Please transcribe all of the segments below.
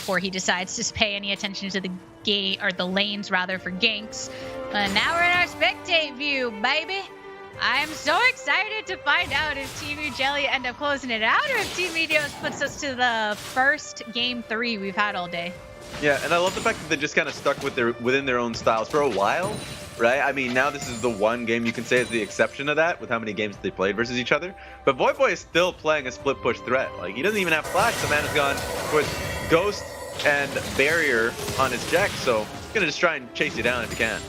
before he decides to pay any attention to the game or the lanes rather for ganks. But now we're in our spectate view, baby. I am so excited to find out if Team Yougelly end up closing it out or if Team Meteos puts us to the first game 3 we've had all day. Yeah, and I love the fact that they just kind of stuck with within their own styles for a while, right? I mean, now this is the one game you can say is the exception of that with how many games they played versus each other. But Voyboy is still playing a split push threat. Like, he doesn't even have flash. The man has gone with Ghost and Barrier on his Jack, so he's gonna just try and chase you down if he can.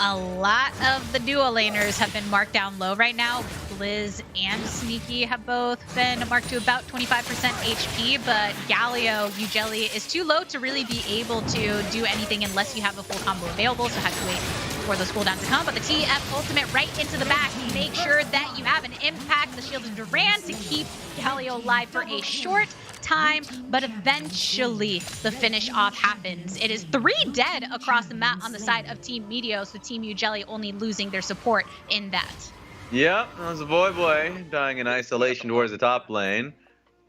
A lot of the duo laners have been marked down low right now. Blizz and Sneaky have both been marked to about 25% HP, but Galio, Yougelly is too low to really be able to do anything unless you have a full combo available, so have to wait for those cooldowns to come. But the TF ultimate right into the back to make sure that you have an impact. The shield of Duran to keep Galio alive for a short time, but eventually the finish off happens. It is 3 dead across the map on the side of Team Meteos, with Team Yougelly only losing their support in that. Yep, that was a Voyboy dying in isolation towards the top lane.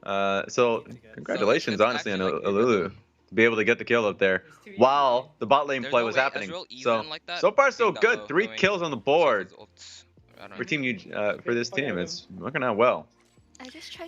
So congratulations, honestly, on Alulu to be able to get the kill up there while the bot lane play was happening. So far so good. 3 kills on the board for for this team. It's working out well.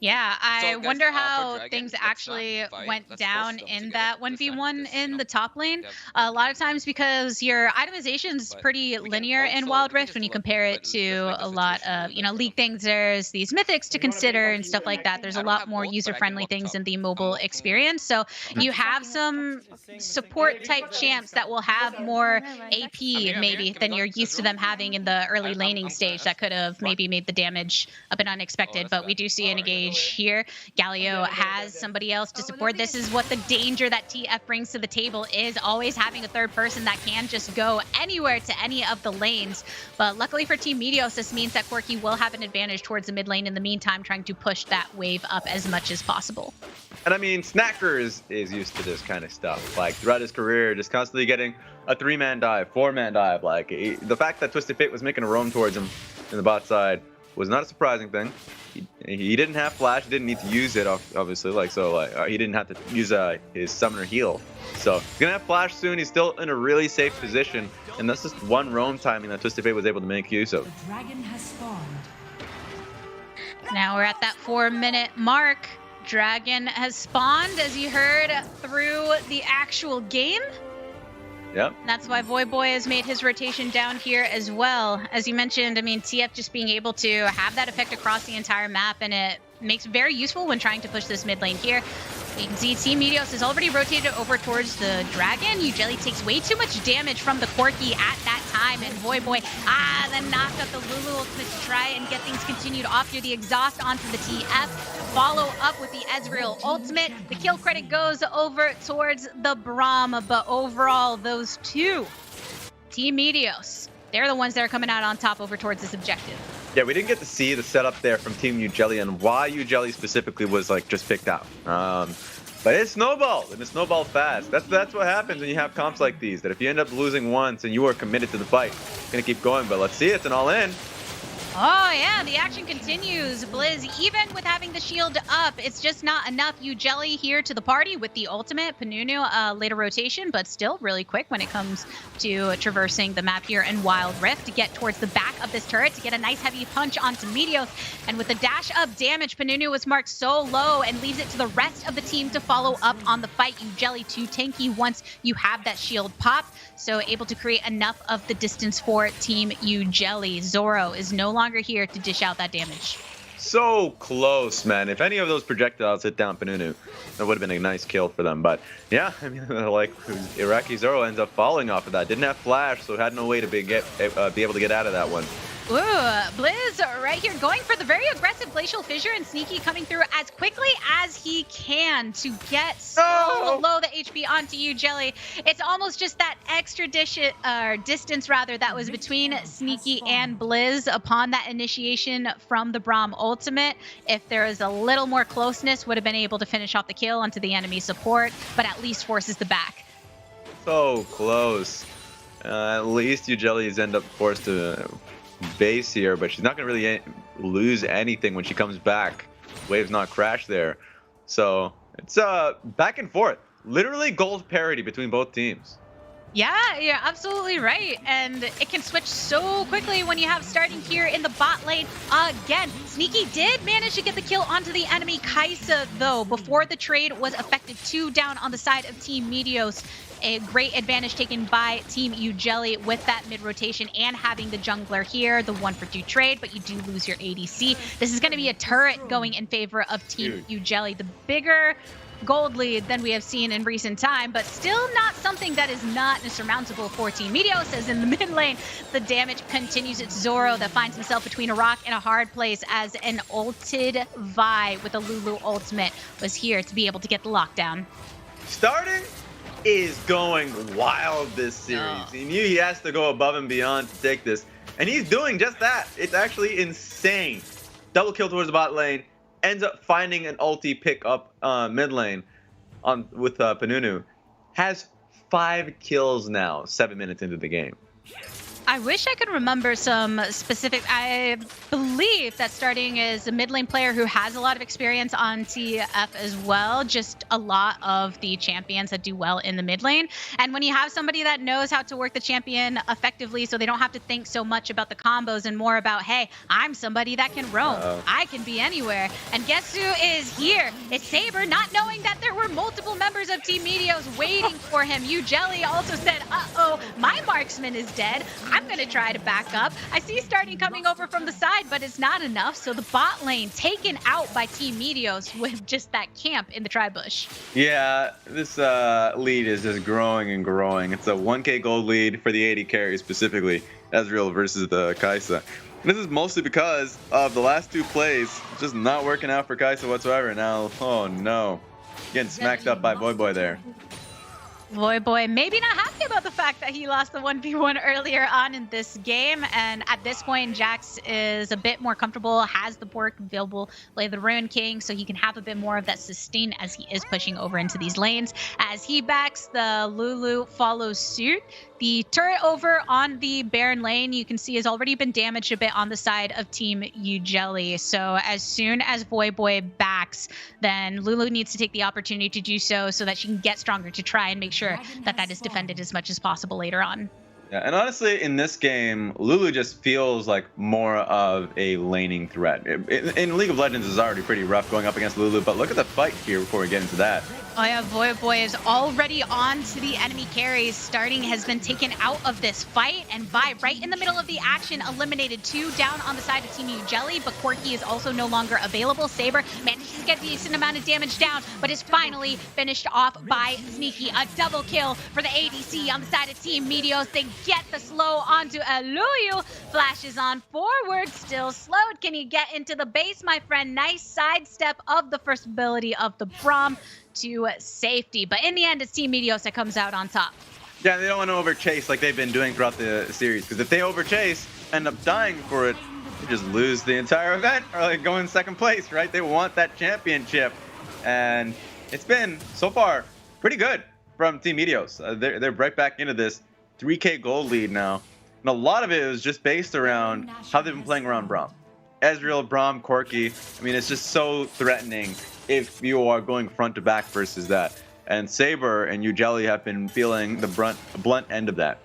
Yeah, I wonder how things actually went down in that 1v1 in the top lane. A lot of times because your itemization is pretty linear in Wild Rift when you compare it to a lot of, League things. There's these mythics to consider and stuff like that. There's a lot more user-friendly things in the mobile experience. So you have some support type champs that will have more AP maybe than you're used to them having in the early laning stage that could have maybe made the damage a bit unexpected. But we do see an engage here. Galio has somebody else to support. This is what the danger that TF brings to the table is, always having a third person that can just go anywhere to any of the lanes. But luckily for Team Meteos, this means that Corki will have an advantage towards the mid lane in the meantime, trying to push that wave up as much as possible. And I mean, Snacker is used to this kind of stuff. Like, throughout his career, just constantly getting a 3-man dive, 4-man dive. Like, the fact that Twisted Fate was making a roam towards him in the bot side was not a surprising thing. He didn't have flash, didn't need to use it, obviously. He didn't have to use his summoner heal. So he's gonna have flash soon. He's still in a really safe position, and that's just one roam timing that Twisted Fate was able to make use of. The dragon has spawned. Now we're at that 4-minute mark. Dragon has spawned, as you heard through the actual game. Yep. That's why Voyboy has made his rotation down here as well. As you mentioned, I mean, TF just being able to have that effect across the entire map, and it makes it very useful when trying to push this mid lane here. You can see Team Meteos has already rotated over towards the Dragon. Yougelly takes way too much damage from the Corki at that time, and Voyboy, then knocked up the Lulu ultimate to try and get things continued off here. The exhaust onto the TF. Follow up with the Ezreal ultimate. The kill credit goes over towards the Braum, but overall, those two, Team Meteos, they're the ones that are coming out on top over towards this objective. Yeah, we didn't get to see the setup there from Team Yougelly and why Yougelly specifically was just picked out. But it snowballed, and it snowballed fast. That's what happens when you have comps like these, that if you end up losing once and you are committed to the fight, it's going to keep going. But let's see, it's an all-in. Oh, yeah, the action continues. Blizz, even with having the shield up, it's just not enough. Yougelly here to the party with the ultimate. Panunu, later rotation, but still really quick when it comes to traversing the map here in Wild Rift to get towards the back of this turret to get a nice heavy punch onto Meteos. And with the dash up damage, Panunu was marked so low and leaves it to the rest of the team to follow up on the fight. Yougelly too tanky once you have that shield popped, so able to create enough of the distance for Team Yougelly. Zoro is no longer here to dish out that damage. So close, man. If any of those projectiles hit down Panunu, that would have been a nice kill for them. But yeah, I mean, Iraqi Zoro ends up falling off of that. Didn't have flash, so had no way to be able to get out of that one. Ooh, Blizz right here going for the very aggressive Glacial Fissure, and Sneaky coming through as quickly as he can to get so low the HP onto Yougelly. It's almost just that extra distance rather that was between Sneaky and Blizz upon that initiation from the Braum ultimate. If there was a little more closeness, would have been able to finish off the kill onto the enemy support, but at least forces the back. So close. At least Yougelly's end up forced to base here, but she's not going to really lose anything when she comes back. Wave's not crashed there. So It's back and forth. Literally gold parity between both teams. Yeah, you're absolutely right. And it can switch so quickly when you have starting here in the bot lane. Again, Sneaky did manage to get the kill onto the enemy Kai'Sa, though, before the trade was effected. 2 down on the side of Team Meteos. A great advantage taken by Team Yougelly with that mid-rotation and having the jungler here, the 1-for-2 trade, but you do lose your ADC. This is going to be a turret going in favor of Team Yougelly. The bigger gold lead than we have seen in recent time, but still not something that is not insurmountable for Team Meteos, as in the mid lane, the damage continues. It's Zoro that finds himself between a rock and a hard place as an ulted Vi with a Lulu ultimate was here to be able to get the lockdown. Starting is going wild this series. He knew he has to go above and beyond to take this, and he's doing just that. It's actually insane. Double kill towards the bot lane, ends up finding an ulti pick up mid lane with Panunu. Has 5 kills now, 7 minutes into the game. I wish I could remember some specific. I believe that starting is a mid lane player who has a lot of experience on TF as well. Just a lot of the champions that do well in the mid lane. And when you have somebody that knows how to work the champion effectively, so they don't have to think so much about the combos and more about, hey, I'm somebody that can roam. I can be anywhere. And guess who is here? It's Saber, not knowing that there were multiple members of Team Meteos waiting for him. Yougelly also said, uh-oh, my marksman is dead. I'm going to try to back up. I see starting coming over from the side, but it's not enough. So the bot lane taken out by Team Meteos with just that camp in the tri-bush. Yeah, this lead is just growing and growing. It's a 1k gold lead for the AD carry, specifically Ezreal versus the Kai'Sa. This is mostly because of the last 2 plays just not working out for Kai'Sa whatsoever. Now, oh no, getting smacked up by Boy there. Boy, maybe not happy about the fact that he lost the 1v1 earlier on in this game. And at this point, Jax is a bit more comfortable, has the pork available, play the Ruin King, so he can have a bit more of that sustain as he is pushing over into these lanes. As he backs, the Lulu follows suit. The turret over on the Baron lane, you can see, has already been damaged a bit on the side of Team Yougelly. So as soon as Boy backs, then Lulu needs to take the opportunity to do so that she can get stronger to try and make sure that that is defended as much as possible later on. Yeah, and honestly, in this game, Lulu just feels like more of a laning threat. In League of Legends, it's already pretty rough going up against Lulu, but look at the fight here before we get into that. Oh yeah, Boy is already on to the enemy carries. Starting has been taken out of this fight, and Vi right in the middle of the action, eliminated 2 down on the side of Team Yougelly, but Corki is also no longer available. Saber manages to get a decent amount of damage down, but is finally finished off by Sneaky. A double kill for the ADC on the side of Team Meteos. They get the slow onto Aluyu. Flashes on forward, still slowed. Can you get into the base, my friend? Nice sidestep of the first ability of the Braum to safety. But in the end, it's Team Meteos that comes out on top. Yeah, they don't want to overchase like they've been doing throughout the series, because if they overchase, end up dying for it, they just lose the entire event or like go in second place, right? They want that championship, and it's been so far pretty good from Team Meteos. They're right back into this 3k gold lead now, and a lot of it was just based around how they've been playing around Braum. Ezreal, Braum, Corki. I mean, it's just so threatening if you are going front to back versus that. And Saber and Yougelly have been feeling the blunt end of that.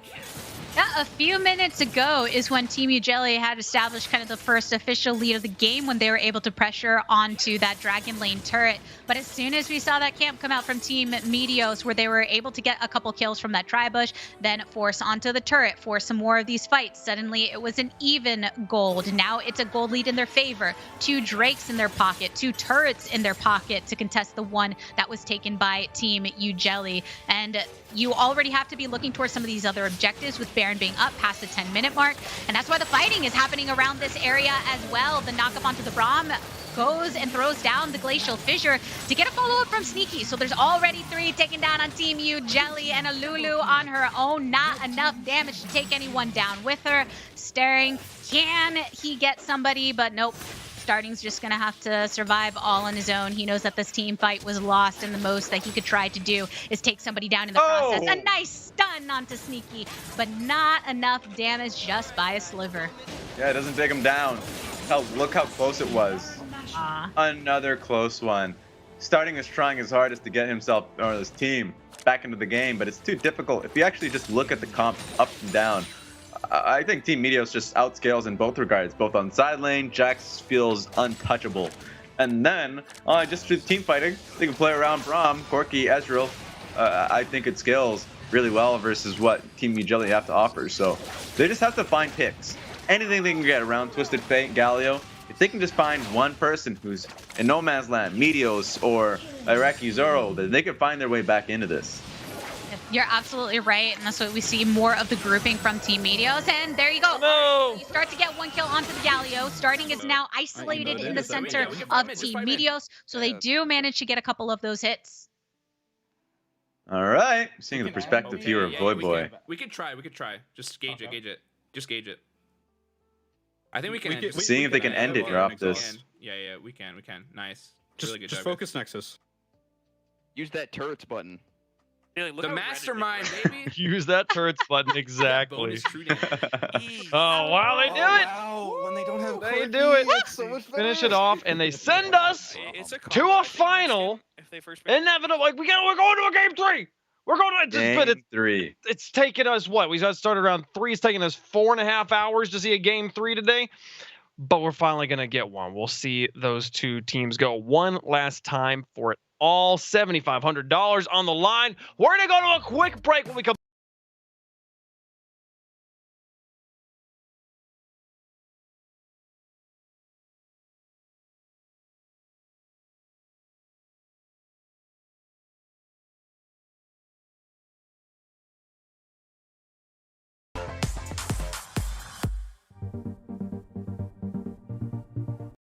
Yeah, a few minutes ago is when Team Yougelly had established kind of the first official lead of the game when they were able to pressure onto that Dragon Lane turret. But as soon as we saw that camp come out from Team Meteos, where they were able to get a couple kills from that tri-bush, then force onto the turret, force some more of these fights, suddenly it was an even gold. Now it's a gold lead in their favor. 2 Drakes in their pocket, 2 turrets in their pocket to contest the one that was taken by Team Yougelly. And you already have to be looking towards some of these other objectives with Baron being up past the 10-minute mark. And that's why the fighting is happening around this area as well. The knock-up onto the Braum goes and throws down the Glacial Fissure to get a follow-up from Sneaky. So there's already 3 taken down on Team Yougelly, and a Lulu on her own. Not enough damage to take anyone down with her. Staring, can he get somebody? But nope. Starting's just going to have to survive all on his own. He knows that this team fight was lost, and the most that he could try to do is take somebody down in the process. A nice stun onto Sneaky, but not enough damage just by a sliver. Yeah, it doesn't take him down. Look how close it was. Another close one. starting is trying his hardest to get himself or his team back into the game, but it's too difficult. If you actually just look at the comp up and down, I think Team Meteos just outscales in both regards. Both on side lane, Jax feels untouchable. And then, just through team fighting, they can play around Braum, Corki, Ezreal. I think it scales really well versus what Team Yougelly have to offer. So they just have to find picks. Anything they can get around Twisted Fate, Galio. If they can just find one person who's in no man's land, Meteos or Iraqi Zoro, then they can find their way back into this. You're absolutely right, and that's what we see more of the grouping from Team Meteos. And there you go. No! You start to get one kill onto the Galio. Starting is now isolated in the center of Team Meteos, so they do manage to get a couple of those hits. All right, seeing the perspective here of Void Boy. We could try. Just gauge it. Just gauge it. I think we can. Seeing if they can end it, drop this. Yeah, we can. Nice. Just focus Nexus. Use that turrets button. The mastermind, baby. Use that turrets button, exactly. Oh, wow, they do it! Wow, when they don't have They do it. so Finish it off, and they send us to a final. Inevitable. Like, we're going to a game 3. We're going to game 3. It's taken us what? We started around 3. It's taken us 4.5 hours to see a game 3 today. But we're finally going to get one. We'll see those two teams go one last time for it all. $7,500 on the line. We're going to go to a quick break when we come